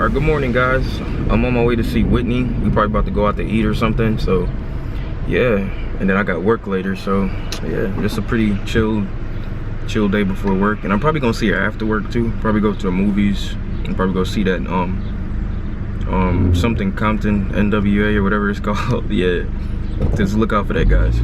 Alright, good morning guys. I'm on my way to see Whitney. We probably about to go out to eat or something, so yeah. And then I got work later, so yeah, just a pretty chill day before work. And I'm probably gonna see her after work too. Probably go to the movies and probably go see that something Compton NWA or whatever it's called. Yeah, just look out for that, guys.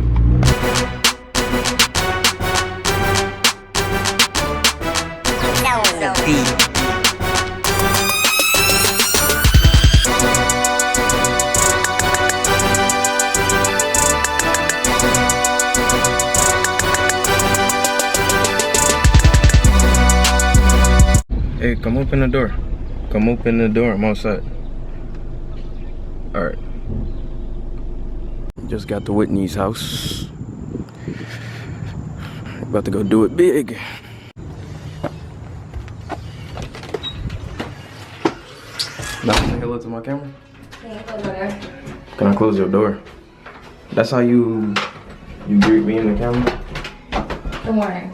Hey, come open the door. Come open the door. I'm outside. Alright. Just got to Whitney's house. About to go do it big. Now say hello to my camera. Can I close your door? That's how you greet me in the camera? Good morning.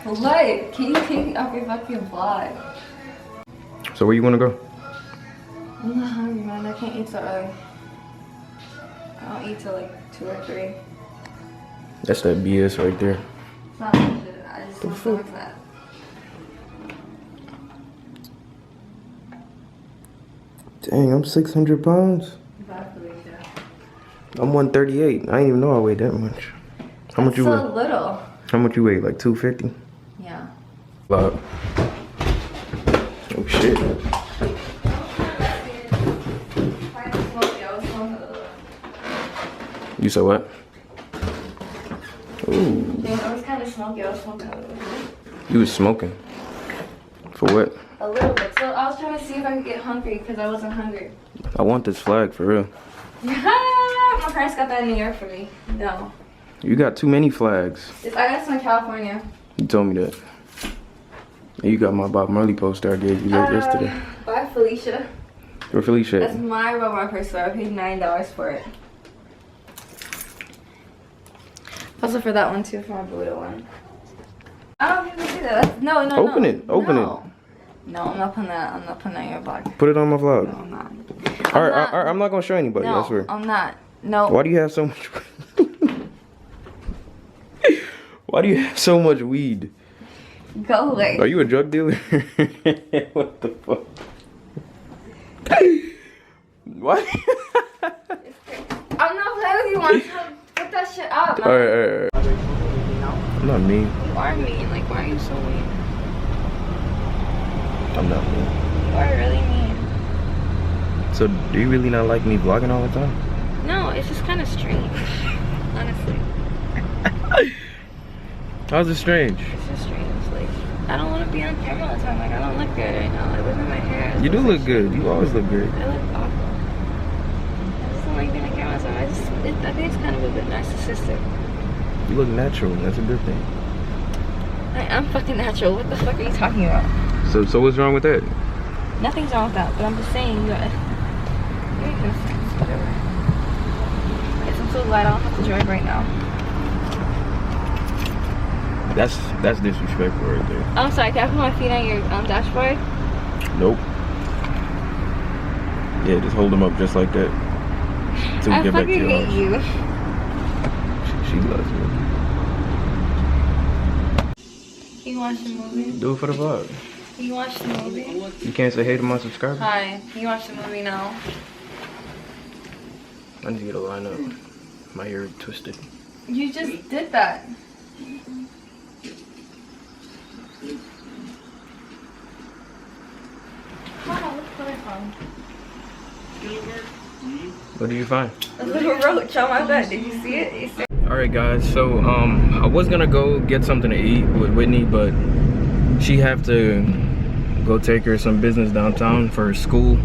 What? Can you take off your fucking vlog? So where you wanna go? I'm not hungry, man. I can't eat so early. I don't eat till like 2 or 3. That's that BS right there. It's not bullshit. I just don't feel like that. Dang, I'm 600 pounds. Exactly, yeah. I'm 138. I didn't even know I weighed that much. How much you weigh? So little. How much you weigh? Like 250? Yeah. Oh shit. You said what? Ooh. I was kind of smoky. I was smoking a little bit. You was smoking? For what? A little bit. So I was trying to see if I could get hungry because I wasn't hungry. I want this flag for real. My parents got that in New York for me. No. You got too many flags. I got some in California. You told me that. And you got my Bob Marley poster I gave you yesterday. Bye, Felicia. Where Felicia? That's my Bob Marley poster. I paid $9 for it. Also for that one too, for my Buddha one. I don't think we do that. No. Open it. Open it. No, I'm not putting that. I'm not putting that in your vlog. Put it on my vlog. No, I'm not. Alright, I'm not gonna show anybody. No, I swear. I'm not. No. Why do you have so much? Why do you have so much weed? Go away. Are you a drug dealer? What the fuck? What? I'm not playing with you, Marshall. Put that shit up. Alright. I'm not mean. You are mean. Like, why are you so mean? I'm not mean. You are really mean. So, do you really not like me vlogging all the time? No, it's just kind of strange. Honestly. How's it strange? It's just strange. Like, I don't want to be on camera all the time. Like, I don't look good right now. Like, look at my hair. You do look good. You always look good. I look awful. I just don't like being on camera, so I think it's kind of a bit narcissistic. You look natural. That's a good thing. I am fucking natural. What the fuck are you talking about? So what's wrong with that? Nothing's wrong with that, but I'm just saying that. Whatever. I guess I'm so glad I don't have to drive right now. That's disrespectful right there. I'm sorry, can I put my feet on your dashboard? Nope. Yeah, just hold them up just like that. Till we get back to your house. You. She loves me. Can you watch the movie? Do it for the vlog. Can you watch the movie? You can't say hey to my subscribers? Hi, can you watch the movie now? I need to get a line up. My hair twisted. You just did that. Wow, look what I found. What do you find? A little roach on my bed. Did you see it? Alright guys, so I was gonna go get something to eat with Whitney, but she have to go take her some business downtown for her school.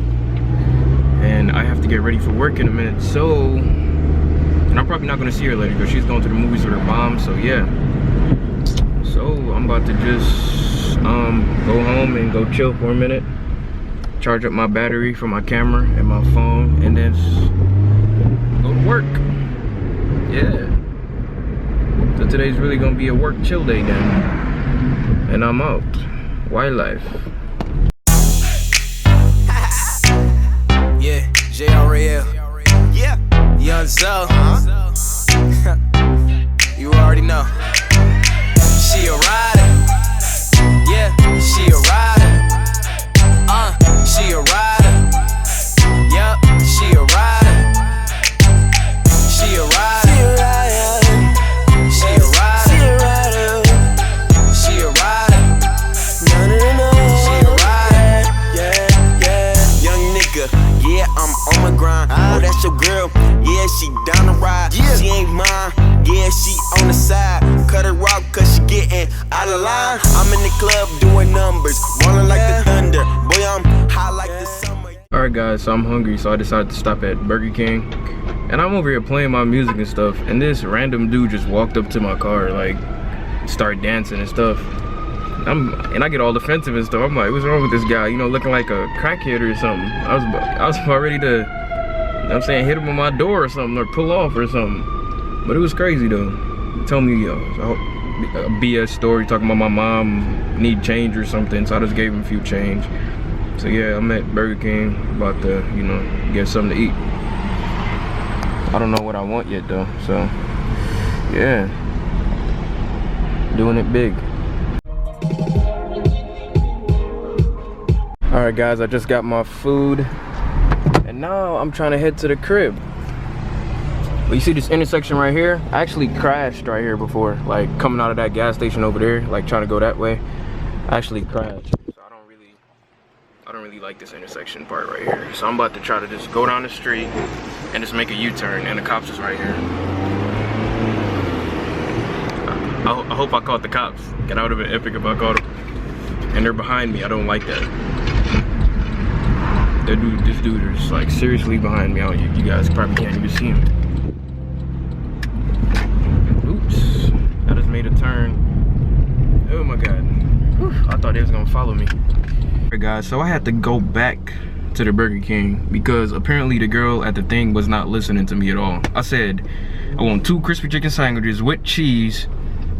And I have to get ready for work in a minute, so and I'm probably not gonna see her later because she's going to the movies with her mom, so yeah. So I'm about to just go home and go chill for a minute, charge up my battery for my camera and my phone, and then go to work. Yeah. So today's really gonna be a work chill day then. And I'm out. Wildlife. Yeah, JRL. Yeah, Young Zo. You already know. She a rider. Yeah, she a rider. She a rider. Yup, she a rider. She a rider. She a rider. She a rider. No, no, no, no. She a rider. Yeah, yeah. Young nigga, yeah, I'm on my grind. Oh, that's your girl. Yeah, she down the ride. Yeah. She ain't mine. Yeah, she on the side. Cut her off cause she getting out of line. I'm in the club doing numbers, rolling like the thunder. Boy, I'm high like the summer. Alright guys, so I'm hungry, so I decided to stop at Burger King. And I'm over here playing my music and stuff, and this random dude just walked up to my car, like, start dancing and stuff. And I get all defensive and stuff. I'm like, what's wrong with this guy? You know, looking like a crackhead or something. I was about ready to, you know what I'm saying, hit him on my door or something, or pull off or something. But it was crazy though. He told me a BS story talking about my mom need change or something, so I just gave him a few change. So yeah, I'm at Burger King, about to, you know, get something to eat. I don't know what I want yet though, so yeah, doing it big. Alright guys, I just got my food, and now I'm trying to head to the crib. But you see this intersection right here? I actually crashed right here before, like coming out of that gas station over there, like trying to go that way. I actually crashed. So I don't really like this intersection part right here. So I'm about to try to just go down the street and just make a U-turn, and the cops is right here. I hope I caught the cops. That would have been epic if I caught them. And they're behind me. I don't like that. This dude is like seriously behind me. You guys probably can't even see him. Oops, I just made a turn. Oh my god. Whew, I thought they was gonna follow me. Alright guys, so I had to go back to the Burger King because apparently the girl at the thing was not listening to me at all. I said, I want 2 crispy chicken sandwiches with cheese,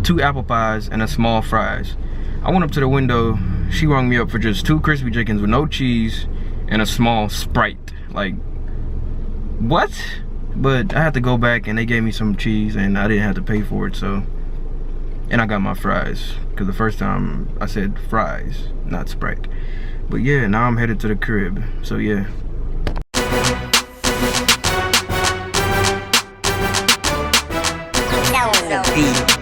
2 apple pies, and a small fries. I went up to the window, she rung me up for just 2 crispy chickens with no cheese and a small Sprite. Like, what? But I had to go back and they gave me some cheese and I didn't have to pay for it, so. And I got my fries, because the first time I said fries, not Sprite. But yeah, now I'm headed to the crib, so yeah. THEREALYUNGZO.